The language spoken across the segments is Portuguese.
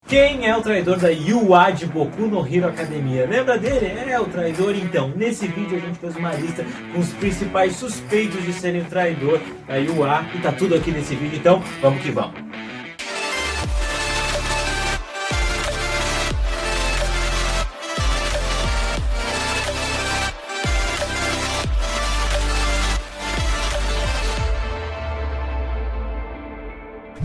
Quem é o traidor da Yua de Boku no Hero Academia? Lembra dele? É o traidor então. Nesse vídeo a gente fez uma lista com os principais suspeitos de serem o traidor da Yua. E tá tudo aqui nesse vídeo, então vamos que vamos.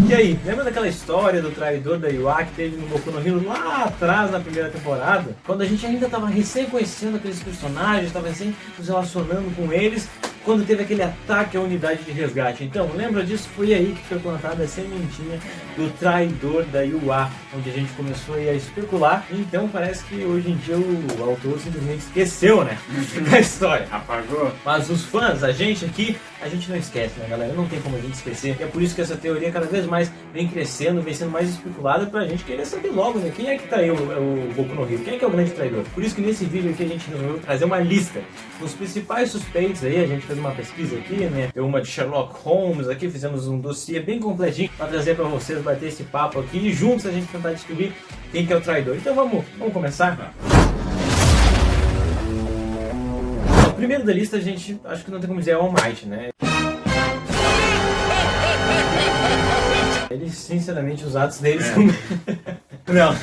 E aí, lembra daquela história do traidor da Yua que teve no Boku no Hero lá atrás na primeira temporada? Quando a gente ainda estava recém conhecendo aqueles personagens, estava recém nos relacionando com eles, quando teve aquele ataque à unidade de resgate. Então, lembra disso? Foi aí que foi plantada a sementinha do traidor da Yua, onde a gente começou a especular. Então parece que hoje em dia o autor simplesmente esqueceu, né, da história. Apagou. Mas os fãs, a gente aqui, a gente não esquece, né, galera? Não tem como a gente esquecer. E é por isso que essa teoria cada vez mais vem crescendo, vem sendo mais especulada pra gente querer saber logo, né? Quem é que traiu o Boku no Hero? Quem é que é o grande traidor? Por isso que nesse vídeo aqui a gente resolveu trazer uma lista com os principais suspeitos aí. A gente fez uma pesquisa aqui, né? Deu uma de Sherlock Holmes aqui, fizemos um dossiê bem completinho pra trazer pra vocês, bater esse papo aqui e juntos a gente tentar descobrir quem que é o traidor. Então vamos começar? O primeiro da lista, a gente acho que não tem como dizer, é o All Might, né? Eles, sinceramente, os atos deles são... Não.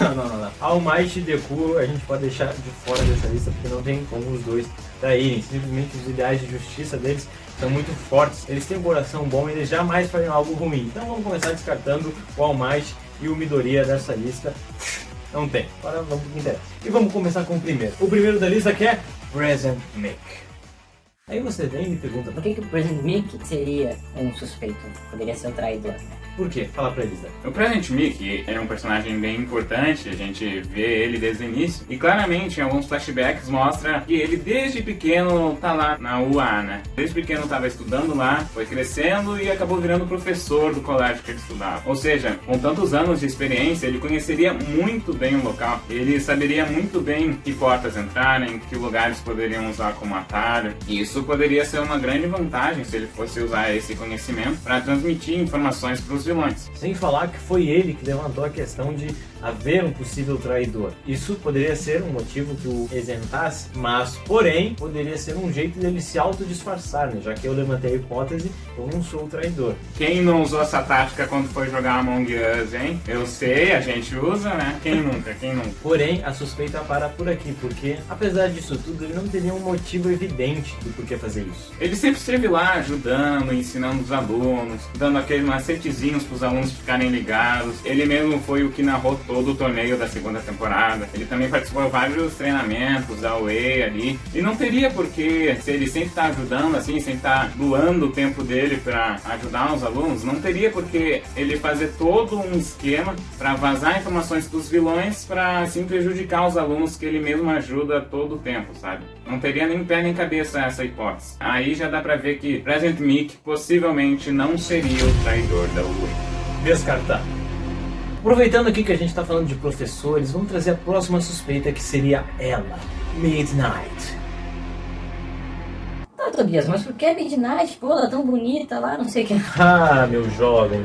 All Might e Deku a gente pode deixar de fora dessa lista porque não tem como os dois traírem. Simplesmente os ideais de justiça deles são muito fortes. Eles têm um coração bom e eles jamais fariam algo ruim. Então vamos começar descartando o All Might e o Midoriya dessa lista. Não tem. Agora vamos pro que interessa. E vamos começar com o primeiro. O primeiro da lista que é Present Mic. Aí você vem e me pergunta, Por que o Present Mic seria um suspeito? Poderia ser o traidor, né? por quê? Fala pra eles, né? O Present Mic é um personagem bem importante, a gente vê ele desde o início. E claramente, em alguns flashbacks, mostra que ele desde pequeno tá lá na UA, né? Desde pequeno tava estudando lá, foi crescendo e acabou virando professor do colégio que ele estudava. Ou seja, com tantos anos de experiência, ele conheceria muito bem o local. Ele saberia muito bem que portas entrarem, que lugares poderiam usar como atalho. E isso poderia ser uma grande vantagem se ele fosse usar esse conhecimento para transmitir informações para os vilões. Sem falar que foi ele que levantou a questão de haver um possível traidor. Isso poderia ser um motivo que o isentasse, mas, porém, poderia ser um jeito dele se autodisfarçar, né? Já que eu levantei a hipótese, eu não sou o traidor. Quem não usou essa tática quando foi jogar Among Us, hein? Eu sei, a gente usa, né? Quem nunca? Porém, a suspeita para por aqui, porque, apesar disso tudo, ele não teria um motivo evidente do porquê fazer isso. Ele sempre esteve lá ajudando, ensinando os alunos, dando aqueles macetezinhos para os alunos ficarem ligados. Ele mesmo foi o que narrou todo o torneio da segunda temporada. Ele também participou de vários treinamentos da UE ali. E não teria porquê, se ele sempre está ajudando assim, sempre está doando o tempo dele para ajudar os alunos, não teria porquê ele fazer todo um esquema para vazar informações dos vilões para assim prejudicar os alunos que ele mesmo ajuda todo o tempo, sabe? Não teria nem pé nem cabeça essa hipótese. Aí já dá pra ver que Present Mic possivelmente não seria o traidor da UE. Descartar. Aproveitando aqui que a gente tá falando de professores, vamos trazer a próxima suspeita, que seria ela, Midnight. Tá, Tobias, mas por que Midnight? Pô, ela é tão bonita lá, não sei o que. Ah, meu jovem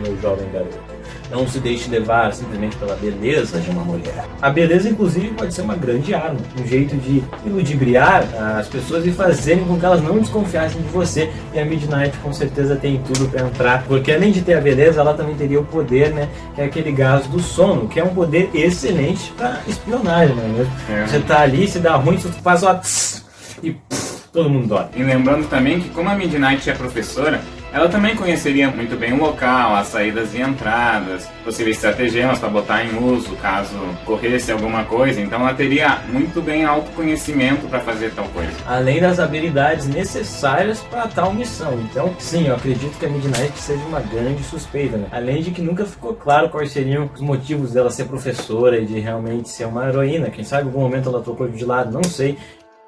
garoto. Não se deixe levar simplesmente pela beleza de uma mulher. A beleza, inclusive, pode ser uma grande arma. Um jeito de iludibriar as pessoas e fazerem com que elas não desconfiassem de você. E a Midnight com certeza tem tudo para entrar. Porque além de ter a beleza, ela também teria o poder, né? Que é aquele gás do sono, que é um poder excelente para espionagem, não é mesmo? Você tá ali, se dá ruim, você faz uma tss, e pff, todo mundo dorme. E lembrando também que como a Midnight é professora, ela também conheceria muito bem o local, as saídas e entradas, possíveis estratagemas para botar em uso caso ocorresse alguma coisa. Então ela teria muito bem autoconhecimento para fazer tal coisa. Além das habilidades necessárias para tal missão. Então, sim, eu acredito que a Midnight seja uma grande suspeita, né? Além de que nunca ficou claro quais seriam os motivos dela ser professora e de realmente ser uma heroína. Quem sabe em algum momento ela trocou de lado, não sei.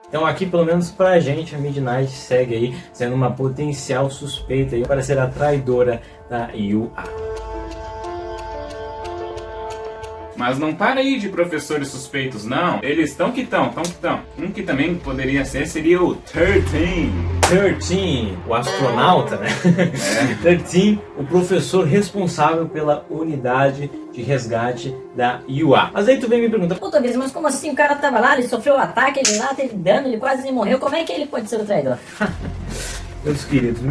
Então aqui, pelo menos pra gente, a Midnight segue aí sendo uma potencial suspeita aí para ser a traidora da Yua. Mas não para aí de professores suspeitos, não. Eles estão que estão. Um que também poderia ser seria o 13. 13, o astronauta, né? 13, o professor responsável pela unidade de resgate da UA. Mas aí tu vem me perguntar, Pô, Tobias, mas como assim? O cara tava lá, ele sofreu um ataque, ele lá teve dano, ele quase morreu. Como é que ele pode ser o traidor? meus queridos,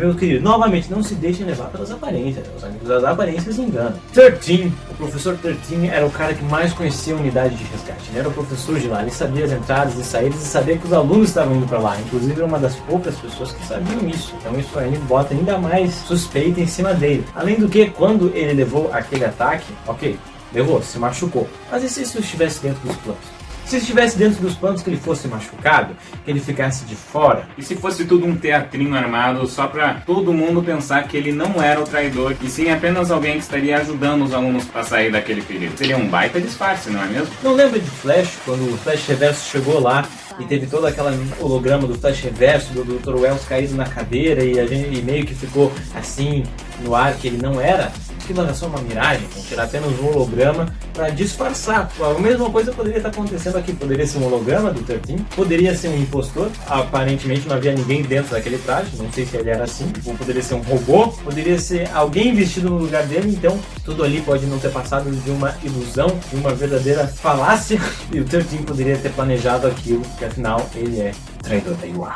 novamente, não se deixem levar pelas aparências, né? Os amigos das aparências enganam. 13, o professor 13 era o cara que mais conhecia a unidade de resgate. Ele era o professor de lá, ele sabia as entradas e saídas e sabia que os alunos estavam indo para lá. Inclusive, era uma das poucas pessoas que sabiam isso. Então isso aí bota ainda mais suspeita em cima dele. Além do que, quando ele levou aquele ataque, ok, levou, se machucou. Mas e se isso estivesse dentro dos planos? Se estivesse dentro dos planos que ele fosse machucado, que ele ficasse de fora. E se fosse tudo um teatrinho armado só pra todo mundo pensar que ele não era o traidor, e sim apenas alguém que estaria ajudando os alunos pra sair daquele perigo? Seria um baita disfarce, não é mesmo? Não lembra de Flash, quando o Flash Reverso chegou lá e teve todo aquele holograma do Flash Reverso, do Dr. Wells caído na cadeira e a gente meio que ficou assim no ar que ele não era? Aquilo era só uma miragem, tirar apenas um holograma para disfarçar. A mesma coisa poderia estar acontecendo aqui. Poderia ser um holograma do 13, poderia ser um impostor. Aparentemente não havia ninguém dentro daquele traje, não sei se ele era assim. Ou poderia ser um robô, poderia ser alguém vestido no lugar dele. Então tudo ali pode não ter passado de uma ilusão, de uma verdadeira falácia. E o 13 poderia ter planejado aquilo, porque afinal ele é traidor da UA.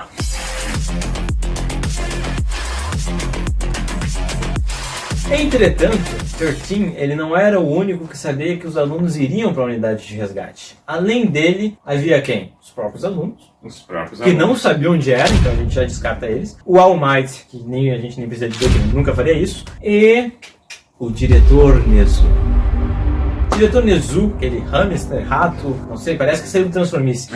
Entretanto, 13, ele não era o único que sabia que os alunos iriam para a unidade de resgate. Além dele, havia quem? Os próprios alunos. Que não sabiam onde era, então a gente já descarta eles. O All Might, que a gente nem precisa dizer que ele nunca faria isso. E o diretor Nezu. O diretor Nezu, aquele hamster, rato, não sei, parece que saiu do Transformice.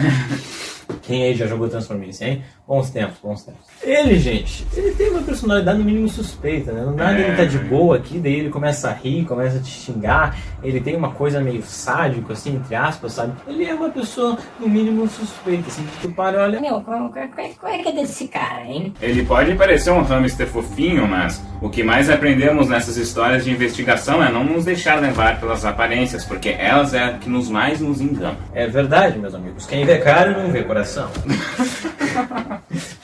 Quem aí já jogou Transformice, hein? Bons tempos, bons tempos. Ele, gente, ele tem uma personalidade no mínimo suspeita, né? Nada ele tá de boa aqui, daí ele começa a rir, começa a te xingar. Ele tem uma coisa meio sádico, assim, entre aspas, sabe? Ele é uma pessoa no mínimo suspeita, assim, que tu para e olha... Meu, qual é que é desse cara, hein? Ele pode parecer um hamster fofinho, mas o que mais aprendemos nessas histórias de investigação é não nos deixar levar pelas aparências, porque elas é que mais nos enganam. É verdade, meus amigos. Quem vê cara não vê coração.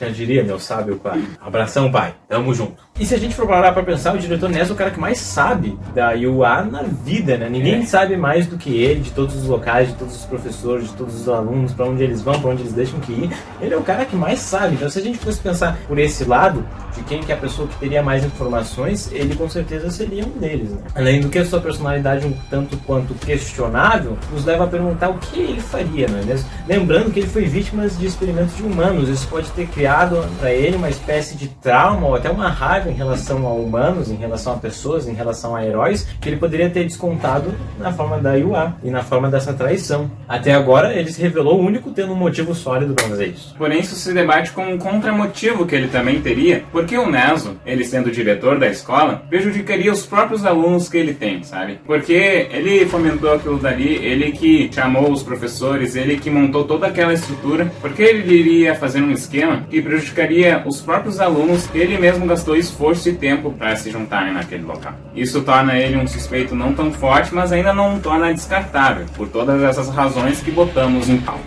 Já diria meu sábio pai. Abração, pai. Tamo junto. E se a gente for parar pra pensar, o diretor Nezu é o cara que mais sabe da UA na vida, né? Ninguém sabe mais do que ele, de todos os locais, de todos os professores, de todos os alunos, pra onde eles vão, pra onde eles deixam que ir. Ele é o cara que mais sabe. Então se a gente fosse pensar por esse lado, de quem que é a pessoa que teria mais informações, ele com certeza seria um deles, né? Além do que a sua personalidade um tanto quanto questionável, nos leva a perguntar o que ele faria, não é mesmo? Lembrando que ele foi vítima de experimentos de humanos. Isso pode ter criado para ele uma espécie de trauma ou até uma raiva em relação a humanos, em relação a pessoas, em relação a heróis, que ele poderia ter descontado na forma da UA e na forma dessa traição. Até agora, ele se revelou o único tendo um motivo sólido para fazer isso. Porém, isso se debate com um contramotivo que ele também teria, porque o Nezu, ele sendo o diretor da escola, prejudicaria os próprios alunos que ele tem, sabe? Porque ele fomentou aquilo dali, ele que chamou os professores, ele que montou toda aquela estrutura, porque ele iria fazer um esquema que prejudicaria os próprios alunos que ele mesmo gastou esforço e tempo para se juntarem naquele local. Isso torna ele um suspeito não tão forte, mas ainda não torna descartável, por todas essas razões que botamos em pauta.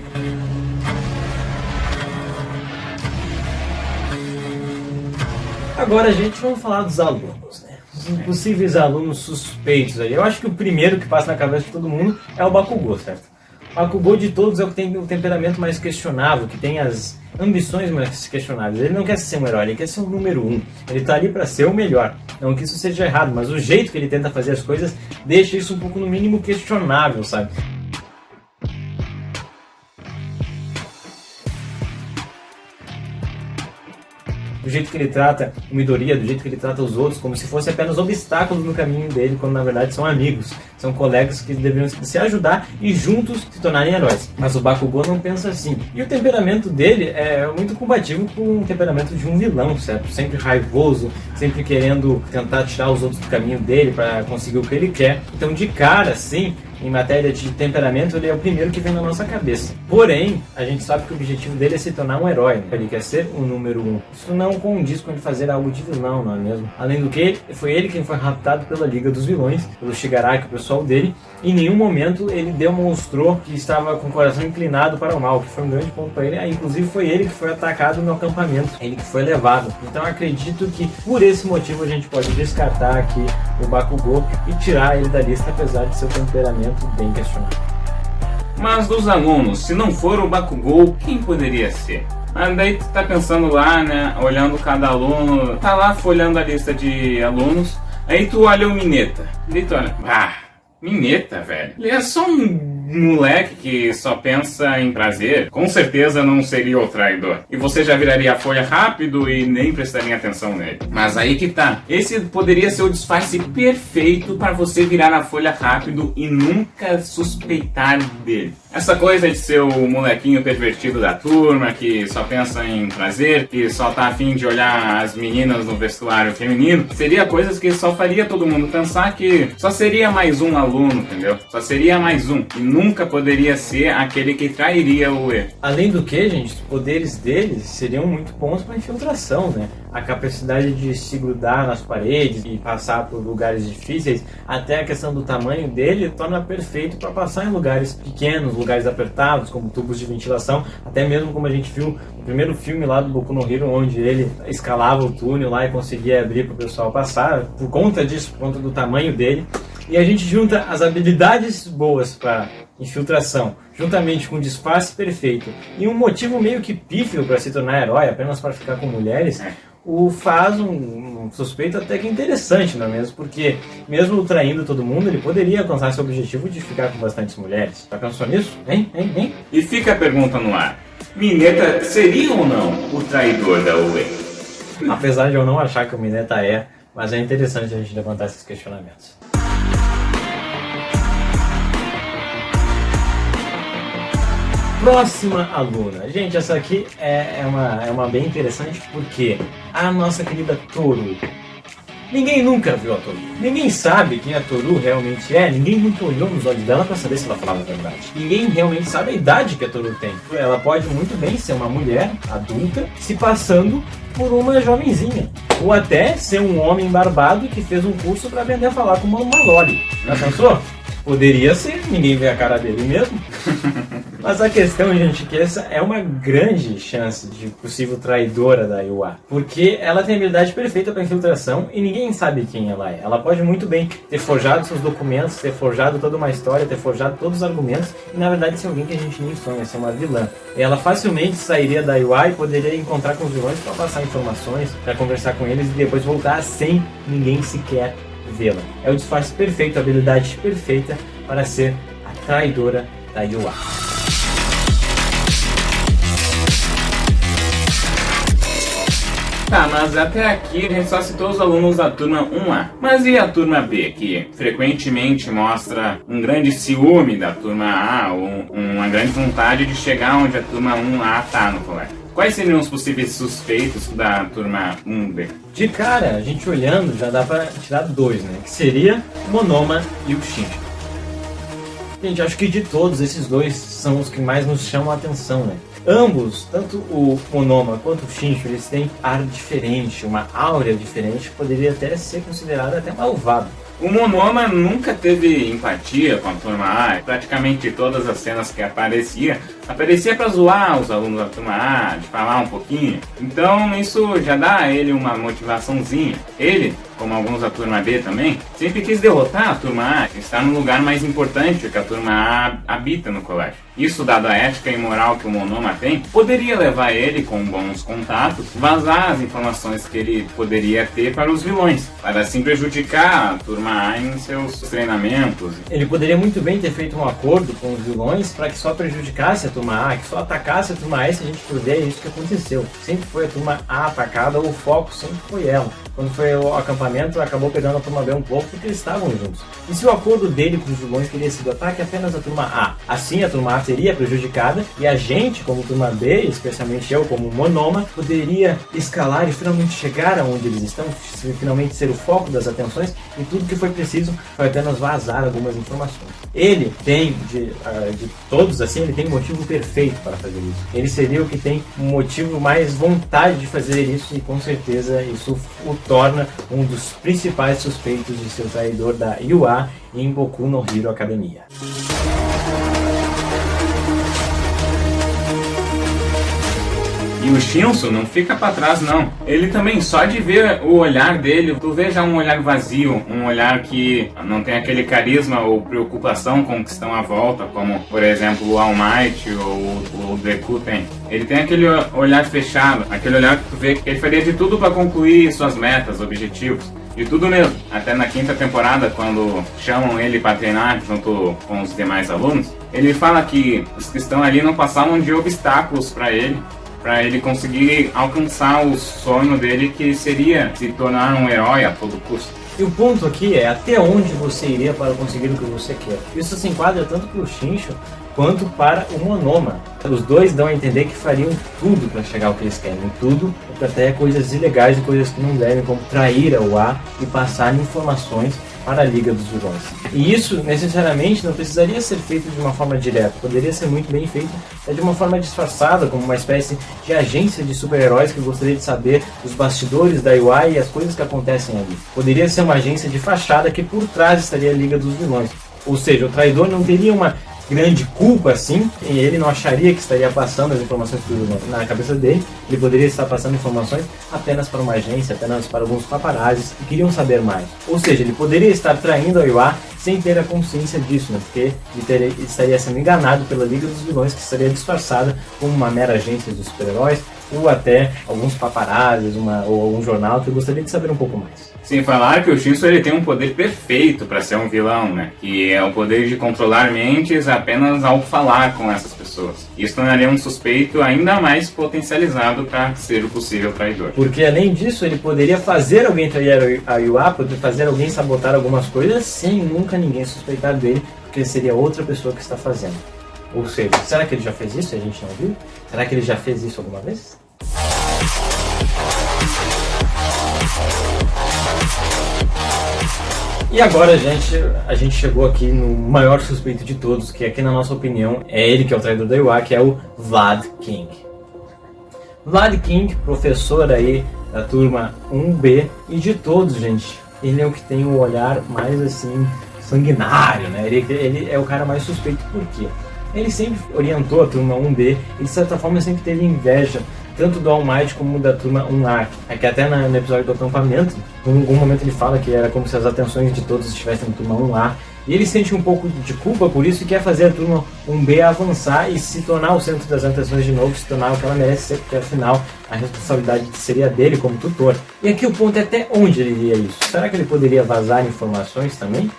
Agora, gente, vamos falar dos alunos, né? Os possíveis alunos suspeitos aí. Eu acho que o primeiro que passa na cabeça de todo mundo é o Bakugou, certo? O Bakugou de todos é o que tem o temperamento mais questionável, que tem as ambições mais questionáveis. Ele não quer ser um herói, ele quer ser o número 1. Ele tá ali pra ser o melhor. Não que isso seja errado, mas o jeito que ele tenta fazer as coisas deixa isso um pouco no mínimo questionável, sabe? Do jeito que ele trata o Midoriya, do jeito que ele trata os outros, como se fossem apenas obstáculos no caminho dele, quando na verdade são amigos, são colegas que deveriam se ajudar e juntos se tornarem heróis. Mas o Bakugou não pensa assim. E o temperamento dele é muito combativo com o temperamento de um vilão, certo? Sempre raivoso, sempre querendo tentar tirar os outros do caminho dele para conseguir o que ele quer. Então, de cara, assim, em matéria de temperamento, ele é o primeiro que vem na nossa cabeça. Porém, a gente sabe que o objetivo dele é se tornar um herói, né? Ele quer ser o número 1. Isso não condiz com ele fazer algo de vilão, não é mesmo? Além do que, foi ele quem foi raptado pela Liga dos Vilões, pelo Shigaraki, o pessoal dele. Em nenhum momento ele demonstrou que estava com o coração inclinado para o mal, que foi um grande ponto para ele. Inclusive foi ele que foi atacado no acampamento, ele que foi levado. Então acredito que por esse motivo a gente pode descartar aqui o Bakugou e tirar ele da lista, apesar de seu temperamento bem questionável. Mas dos alunos, se não for o Bakugou, quem poderia ser? Mas daí tu tá pensando lá, né, olhando cada aluno, tá lá folhando a lista de alunos, aí tu olha o Mineta, daí tu olha, Mineta, velho, ele é só um moleque que só pensa em prazer, com certeza não seria o traidor. E você já viraria a folha rápido e nem prestaria atenção nele. Mas aí que tá, esse poderia ser o disfarce perfeito para você virar a folha rápido e nunca suspeitar dele. Essa coisa de ser o molequinho pervertido da turma, que só pensa em prazer, que só tá afim de olhar as meninas no vestuário feminino, seria coisas que só faria todo mundo pensar que só seria mais um aluno, entendeu? Só seria mais um, e nunca poderia ser aquele que trairia o E. Além do que, gente, os poderes deles seriam muito bons para infiltração, né? A capacidade de se grudar nas paredes e passar por lugares difíceis, até a questão do tamanho dele torna perfeito para passar em lugares pequenos, lugares apertados, como tubos de ventilação, até mesmo como a gente viu no primeiro filme lá do Boku no Hero, onde ele escalava o túnel lá e conseguia abrir para o pessoal passar, por conta disso, por conta do tamanho dele. E a gente junta as habilidades boas para infiltração, juntamente com um disfarce perfeito e um motivo meio que pífio para se tornar herói, apenas para ficar com mulheres, o faz um suspeito até que interessante, não é mesmo? Porque mesmo traindo todo mundo, ele poderia alcançar seu objetivo de ficar com bastantes mulheres. Já pensou nisso? Hein? E fica a pergunta no ar, Mineta seria ou não o traidor da UE? Apesar de eu não achar que o Mineta é, mas é interessante a gente levantar esses questionamentos. Próxima aluna. Gente, essa aqui é uma bem interessante porque a nossa querida Toru. Ninguém nunca viu a Toru. Ninguém sabe quem a Toru realmente é. Ninguém nunca olhou nos olhos dela para saber se ela falava a verdade. Ninguém realmente sabe a idade que a Toru tem. Ela pode muito bem ser uma mulher adulta se passando por uma jovenzinha. Ou até ser um homem barbado que fez um curso para aprender a falar com uma Mallory. Já pensou? Poderia ser, ninguém vê a cara dele mesmo. Mas a questão, gente, é que essa é uma grande chance de possível traidora da Yua. Porque ela tem a habilidade perfeita para infiltração e ninguém sabe quem ela é. Ela pode muito bem ter forjado seus documentos, ter forjado toda uma história, ter forjado todos os argumentos e na verdade ser alguém que a gente nem sonha, ser uma vilã. E ela facilmente sairia da Yua e poderia encontrar com os vilões para passar informações, para conversar com eles e depois voltar sem ninguém sequer vê-la. É o disfarce perfeito, a habilidade perfeita para ser a traidora da Yua. Tá, mas até aqui a gente só citou os alunos da turma 1A. Mas e a turma B, que frequentemente mostra um grande ciúme da turma A ou uma grande vontade de chegar onde a turma 1A tá no colégio? Quais seriam os possíveis suspeitos da turma 1B? De cara, a gente olhando, já dá pra tirar dois, né? Que seria o Monoma e o Shinji. Gente, acho que de todos, esses dois são os que mais nos chamam a atenção, né? Ambos, tanto o Monoma quanto o Shinji, eles têm ar diferente, uma áurea diferente, que poderia até ser considerado até malvado. O Monoma nunca teve empatia com a turma A, praticamente todas as cenas que aparecia para zoar os alunos da turma A, de falar um pouquinho. Então isso já dá a ele uma motivaçãozinha. Ele, como alguns da turma B também, sempre quis derrotar a turma A, estar no lugar mais importante que a turma A habita no colégio. Isso, dado a ética e moral que o Monoma tem, poderia levar ele, com bons contatos, vazar as informações que ele poderia ter para os vilões, para assim prejudicar a turma A em seus treinamentos. Ele poderia muito bem ter feito um acordo com os vilões para que só prejudicasse a turma A, que só atacasse a turma A, e se a gente for ver, é isso que aconteceu. Sempre foi a turma A atacada, o foco sempre foi ela. Quando foi o acampamento acampamento acabou pegando a turma B um pouco porque eles estavam juntos. E se o acordo dele com os vilões teria sido ataque apenas a turma A, assim a turma A seria prejudicada e a gente, como turma B, especialmente eu como Monoma, poderia escalar e finalmente chegar aonde eles estão, finalmente ser o foco das atenções, e tudo que foi preciso foi apenas vazar algumas informações. Ele tem, de todos assim, ele tem um motivo perfeito para fazer isso. Ele seria o que tem um motivo mais vontade de fazer isso, e com certeza isso o torna um dos principais suspeitos de ser o traidor da UA em Boku no Hero Academia. E o Shinso não fica pra trás, não. Ele também, só de ver o olhar dele, tu vê já um olhar vazio, um olhar que não tem aquele carisma ou preocupação com o que estão à volta, como, por exemplo, o All Might ou o Deku tem. Ele tem aquele olhar fechado, aquele olhar que tu vê que ele faria de tudo pra concluir suas metas, objetivos. De tudo mesmo. Até na 5ª temporada, quando chamam ele para treinar junto com os demais alunos, ele fala que os que estão ali não passavam de obstáculos para ele conseguir alcançar o sonho dele, que seria se tornar um herói a todo custo. E o ponto aqui é até onde você iria para conseguir o que você quer. Isso se enquadra tanto para o Shincho quanto para o Monoma. Os dois dão a entender que fariam tudo para chegar ao que eles querem, tudo, até coisas ilegais e coisas que não devem, como trair a UA e passar informações para a Liga dos Vilões. E isso necessariamente não precisaria ser feito de uma forma direta, poderia ser muito bem feito de uma forma disfarçada, como uma espécie de agência de super-heróis que gostaria de saber os bastidores da UA e as coisas que acontecem ali. Poderia ser uma agência de fachada que por trás estaria a Liga dos Vilões. Ou seja, o traidor não teria uma grande culpa assim, e ele não acharia que estaria passando as informações na cabeça dele. Ele poderia estar passando informações apenas para uma agência, apenas para alguns paparazzis que queriam saber mais. Ou seja, ele poderia estar traindo a UA sem ter a consciência disso, né? Porque ele estaria sendo enganado pela Liga dos Vilões, que estaria disfarçada como uma mera agência de super-heróis, ou até alguns paparazzis ou algum jornal que gostaria de saber um pouco mais. Sem falar que o Shinso ele tem um poder perfeito para ser um vilão, né? Que é o poder de controlar mentes apenas ao falar com essas pessoas. Isso tornaria um suspeito ainda mais potencializado para ser o possível traidor. Porque além disso, ele poderia fazer alguém trair a UA, poderia fazer alguém sabotar algumas coisas sem nunca ninguém suspeitar dele, porque seria outra pessoa que está fazendo. Ou seja, será que ele já fez isso e a gente não viu? Será que ele já fez isso alguma vez? E agora, gente, a gente chegou aqui no maior suspeito de todos, que aqui na nossa opinião é ele que é o traidor da UA, que é o Vlad King. Vlad King, professor aí da turma 1B, e de todos, gente, ele é o que tem o olhar mais assim sanguinário, né? Ele é o cara mais suspeito. Por quê? Ele sempre orientou a turma 1B e de certa forma sempre teve inveja tanto do All Might como da turma 1A. É que até no episódio do acampamento, em algum momento ele fala que era como se as atenções de todos estivessem na turma 1A. E ele sente um pouco de culpa por isso e quer fazer a turma 1B avançar e se tornar o centro das atenções de novo, se tornar o que ela merece ser, porque afinal a responsabilidade seria dele como tutor. E aqui o ponto é até onde ele iria isso. Será que ele poderia vazar informações também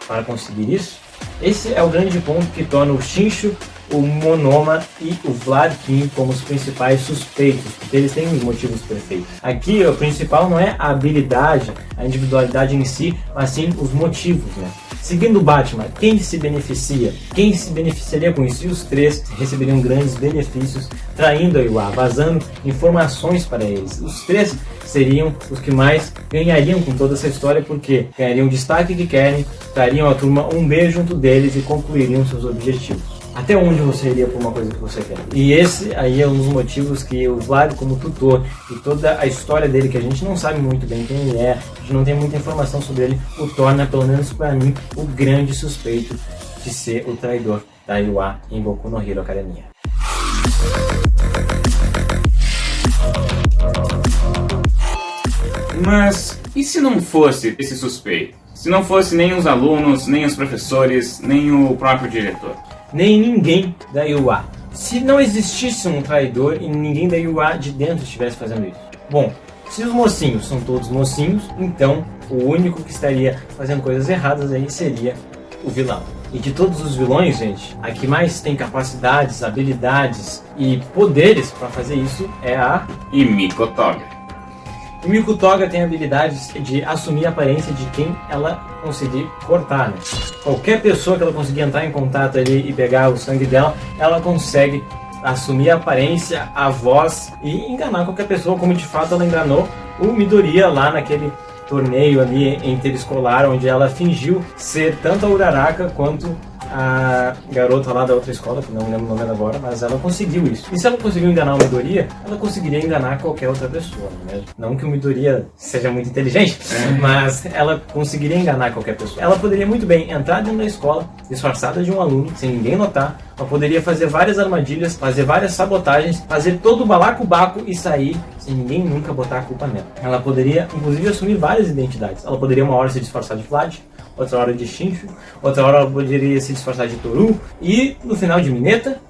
para conseguir isso? Esse é o grande ponto que torna o Shincho, o Monoma e o Vlad King como os principais suspeitos, porque eles têm os motivos perfeitos. Aqui o principal não é a habilidade, a individualidade em si, mas sim os motivos, né? Seguindo o Batman, quem se beneficia? Quem se beneficiaria com isso? E os três receberiam grandes benefícios traindo a UA, vazando informações para eles. Os três seriam os que mais ganhariam com toda essa história, porque ganhariam o destaque que querem, trariam a turma 1B junto deles e concluiriam seus objetivos. Até onde você iria por uma coisa que você quer? E esse aí é um dos motivos que o Vlad, como tutor, e toda a história dele, que a gente não sabe muito bem quem ele é, a gente não tem muita informação sobre ele, o torna, pelo menos para mim, o grande suspeito de ser o traidor da UA em Boku no Hero Academia. Mas e se não fosse esse suspeito? Se não fosse nem os alunos, nem os professores, nem o próprio diretor? Nem ninguém da UA. Se não existisse um traidor e ninguém da UA de dentro estivesse fazendo isso. Bom, se os mocinhos são todos mocinhos, então o único que estaria fazendo coisas erradas aí seria o vilão. E de todos os vilões, gente, a que mais tem capacidades, habilidades e poderes para fazer isso é a E Miko Toga. E Miku Toga tem habilidades de assumir a aparência de quem ela conseguir cortar, né? Qualquer pessoa que ela conseguir entrar em contato ali e pegar o sangue dela, ela consegue assumir a aparência, a voz e enganar qualquer pessoa, como de fato ela enganou o Midoriya lá naquele torneio ali interescolar, onde ela fingiu ser tanto a Uraraka quanto a garota lá da outra escola, que não lembro o nome agora, mas ela conseguiu isso. E se ela conseguiu enganar o Midoriya, ela conseguiria enganar qualquer outra pessoa, né? Não que o Midoriya seja muito inteligente, mas ela conseguiria enganar qualquer pessoa. Ela poderia muito bem entrar dentro da escola, disfarçada de um aluno, sem ninguém notar. Ela poderia fazer várias armadilhas, fazer várias sabotagens, fazer todo o balacobaco e sair sem ninguém nunca botar a culpa nela. Ela poderia, inclusive, assumir várias identidades. Ela poderia uma hora se disfarçar de Vlad, outra hora de Shincho, outra hora ela poderia se disfarçar de Toru e no final de Mineta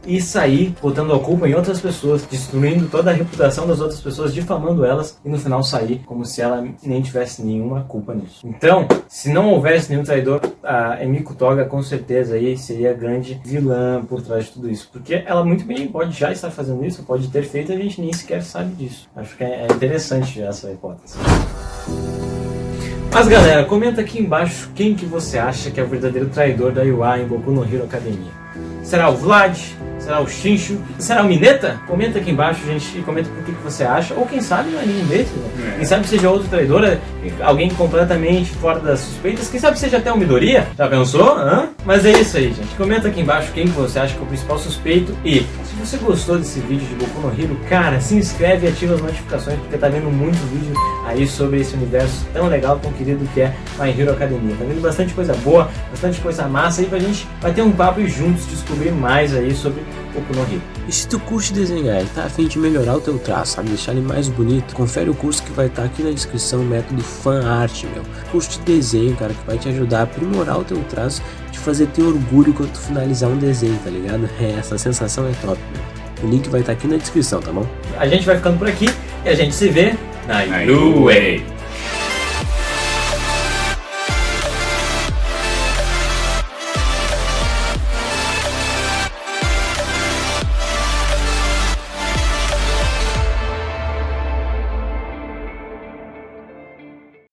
e sair botando a culpa em outras pessoas, destruindo toda a reputação das outras pessoas, difamando elas e no final sair como se ela nem tivesse nenhuma culpa nisso. Então, se não houvesse nenhum traidor, a Miku Toga com certeza aí seria a grande vilã por trás de tudo isso, porque ela muito bem pode já estar fazendo isso, pode ter feito e a gente nem sequer sabe disso. Acho que é interessante essa hipótese. Mas galera, comenta aqui embaixo quem que você acha que é o verdadeiro traidor da Yua em Boku no Hero Academia. Será o Vlad? Será o Shincho? Será o Mineta? Comenta aqui embaixo, gente, e comenta por que você acha. Ou quem sabe não é nenhum desses, né? Quem sabe seja outro traidor, alguém completamente fora das suspeitas. Quem sabe seja até o Midoriya? Já pensou? Hã? Mas é isso aí, gente. Comenta aqui embaixo quem você acha que é o principal suspeito. E se você gostou desse vídeo de Boku no Hero, cara, se inscreve e ativa as notificações, porque tá vendo muito vídeo aí sobre esse universo tão legal, tão querido que é My Hero Academia. Tá vendo bastante coisa boa, bastante coisa massa aí pra gente bater um papo e juntos descobrir mais aí sobre Boku no Hero. E se tu curte desenhar e tá a fim de melhorar o teu traço, sabe, deixar ele mais bonito, confere o curso que vai estar aqui na descrição, o método Fan Art, meu. Curso de desenho, cara, que vai te ajudar a aprimorar o teu traço, te fazer ter orgulho quando tu finalizar um desenho, tá ligado? Essa sensação é top, meu. O link vai estar aqui na descrição, tá bom? A gente vai ficando por aqui e a gente se vê na Yue.